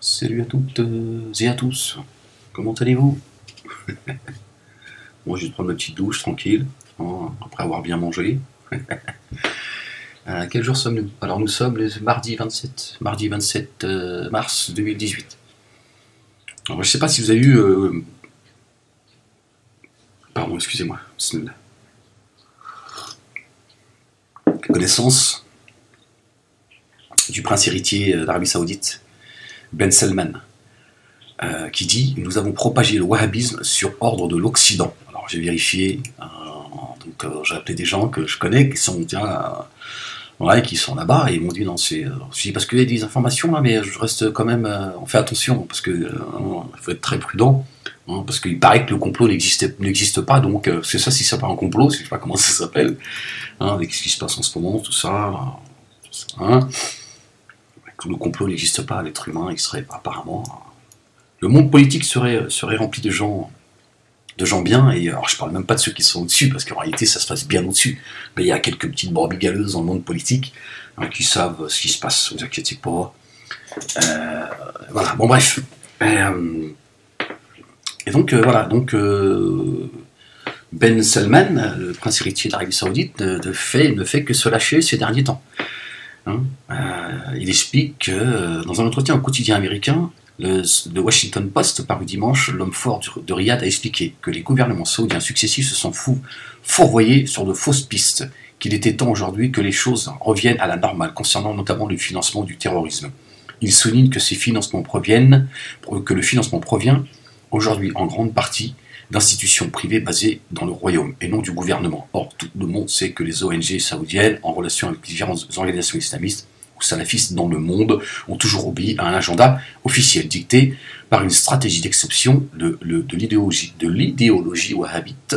Salut à toutes et à tous, comment allez-vous? Moi je vais prendre ma petite douche tranquille, hein, après avoir bien mangé. Quel jour sommes-nous? Alors nous sommes le mardi 27 mars 2018. Alors je ne sais pas si vous avez eu... Pardon, excusez-moi. Connaissance du prince héritier d'Arabie Saoudite, Ben Salman, qui dit « Nous avons propagé le wahhabisme sur ordre de l'Occident ». Alors j'ai vérifié, j'ai appelé des gens que je connais qui sont qui sont là-bas, et ils m'ont dit « Non, c'est... » Je dis « Parce qu'il y a des informations, hein, mais je reste quand même... on fait attention, parce que il faut être très prudent, hein, parce qu'il paraît que le complot n'existe pas, donc c'est ça, si c'est pas un complot, je sais pas comment ça s'appelle, hein, avec ce qui se passe en ce moment, tout ça, hein. Le complot n'existe pas, l'être humain, il serait apparemment... Le monde politique serait rempli de gens bien, et alors je parle même pas de ceux qui sont au-dessus, parce qu'en réalité ça se passe bien au-dessus, mais il y a quelques petites brebis galeuses dans le monde politique, hein, qui savent ce qui se passe, vous inquiétez pas. Voilà, bon bref. Et donc, voilà, donc... Ben Salman, le prince héritier d'Arabie Saoudite, ne fait que se lâcher ces derniers temps. Hein, il explique que dans un entretien au quotidien américain, le Washington Post, paru dimanche, l'homme fort de Riyad a expliqué que les gouvernements saoudiens successifs se sont fourvoyés sur de fausses pistes, qu'il était temps aujourd'hui que les choses reviennent à la normale, concernant notamment le financement du terrorisme. Il souligne que le financement provient aujourd'hui en grande partie d'institutions privées basées dans le royaume et non du gouvernement. Or, tout le monde sait que les ONG saoudiennes, en relation avec différentes organisations islamistes ou salafistes dans le monde, ont toujours obéi à un agenda officiel dicté par une stratégie d'exception de l'idéologie wahhabite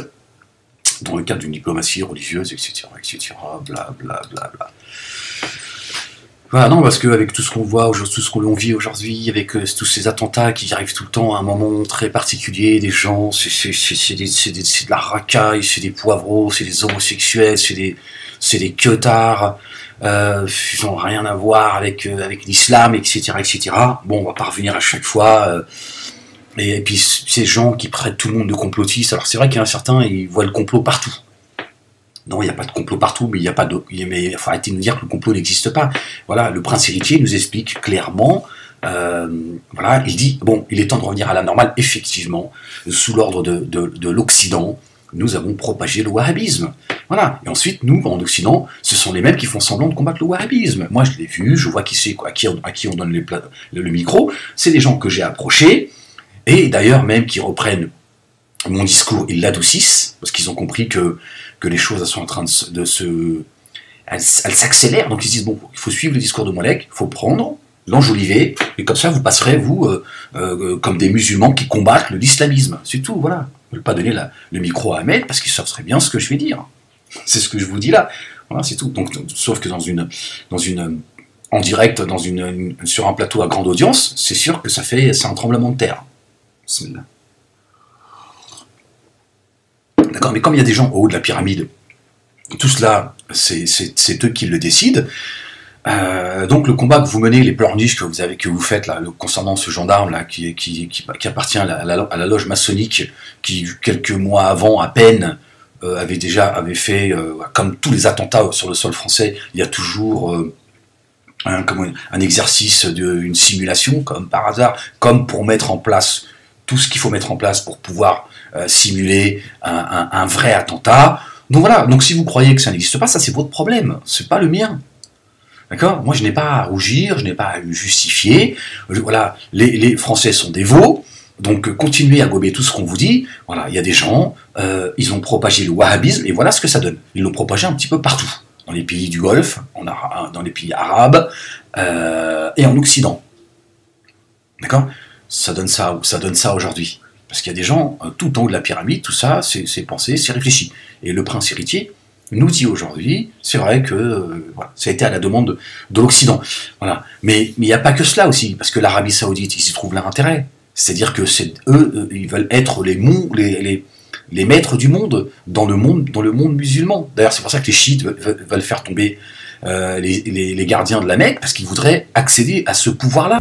dans le cadre d'une diplomatie religieuse, etc., etc., blablabla. Voilà, non, parce qu'avec tout ce qu'on voit, tout ce qu'on vit aujourd'hui, avec tous ces attentats qui arrivent tout le temps à un moment très particulier, des gens, c'est de la racaille, c'est des poivreaux, c'est des homosexuels, c'est des queutards, ils n'ont rien à voir avec l'islam, etc., etc. Bon, on va pas revenir à chaque fois, et puis ces gens qui prêtent tout le monde de complotistes, alors c'est vrai qu'il y en a certains, ils voient le complot partout. Non, il n'y a pas de complot partout, mais il faut arrêter de nous dire que le complot n'existe pas. Voilà, le prince héritier nous explique clairement, voilà, il dit, bon, il est temps de revenir à la normale, effectivement, sous l'ordre de l'Occident, nous avons propagé le wahhabisme. Voilà, et ensuite, nous, en Occident, ce sont les mêmes qui font semblant de combattre le wahhabisme. Moi, je l'ai vu, je vois qui c'est, à qui on donne le micro, c'est des gens que j'ai approchés, et d'ailleurs, même qui reprennent mon discours, ils l'adoucissent, parce qu'ils ont compris que les choses elles sont en train elles s'accélèrent, donc ils se disent, bon, il faut suivre le discours de Molek, il faut prendre, l'enjoliver, et comme ça vous passerez, vous, comme des musulmans qui combattent l'islamisme, c'est tout, voilà. Je ne vais pas donner le micro à Ahmed, parce qu'il savent très bien ce que je vais dire. C'est ce que je vous dis là, voilà, c'est tout. Donc, sauf que en direct, sur un plateau à grande audience, c'est sûr que c'est un tremblement de terre. D'accord, mais comme il y a des gens au haut de la pyramide, tout cela, c'est eux qui le décident. Donc le combat que vous menez, les pleurniches que vous faites là, concernant ce gendarme là, qui appartient à la loge maçonnique, qui quelques mois avant à peine avait fait, comme tous les attentats sur le sol français, il y a toujours un exercice, une simulation, comme par hasard, comme pour mettre en place tout ce qu'il faut mettre en place pour pouvoir simuler un vrai attentat. Donc voilà, donc si vous croyez que ça n'existe pas, ça c'est votre problème, c'est pas le mien. D'accord? Moi je n'ai pas à rougir, je n'ai pas à justifier. Voilà, les Français sont des veaux, donc continuez à gober tout ce qu'on vous dit. Voilà, il y a des gens, ils ont propagé le wahhabisme, et voilà ce que ça donne. Ils l'ont propagé un petit peu partout, dans les pays du Golfe, dans les pays arabes, et en Occident. D'accord? Ça donne ça aujourd'hui. Parce qu'il y a des gens, tout en haut de la pyramide, tout ça, c'est pensé, c'est réfléchi. Et le prince héritier nous dit aujourd'hui, c'est vrai que voilà, ça a été à la demande de l'Occident. Voilà. Mais il n'y a pas que cela aussi, parce que l'Arabie Saoudite, ils y trouvent leur intérêt. C'est-à-dire que eux, ils veulent être les maîtres du monde dans le monde musulman. D'ailleurs, c'est pour ça que les chiites veulent faire tomber les gardiens de la Mecque, parce qu'ils voudraient accéder à ce pouvoir-là.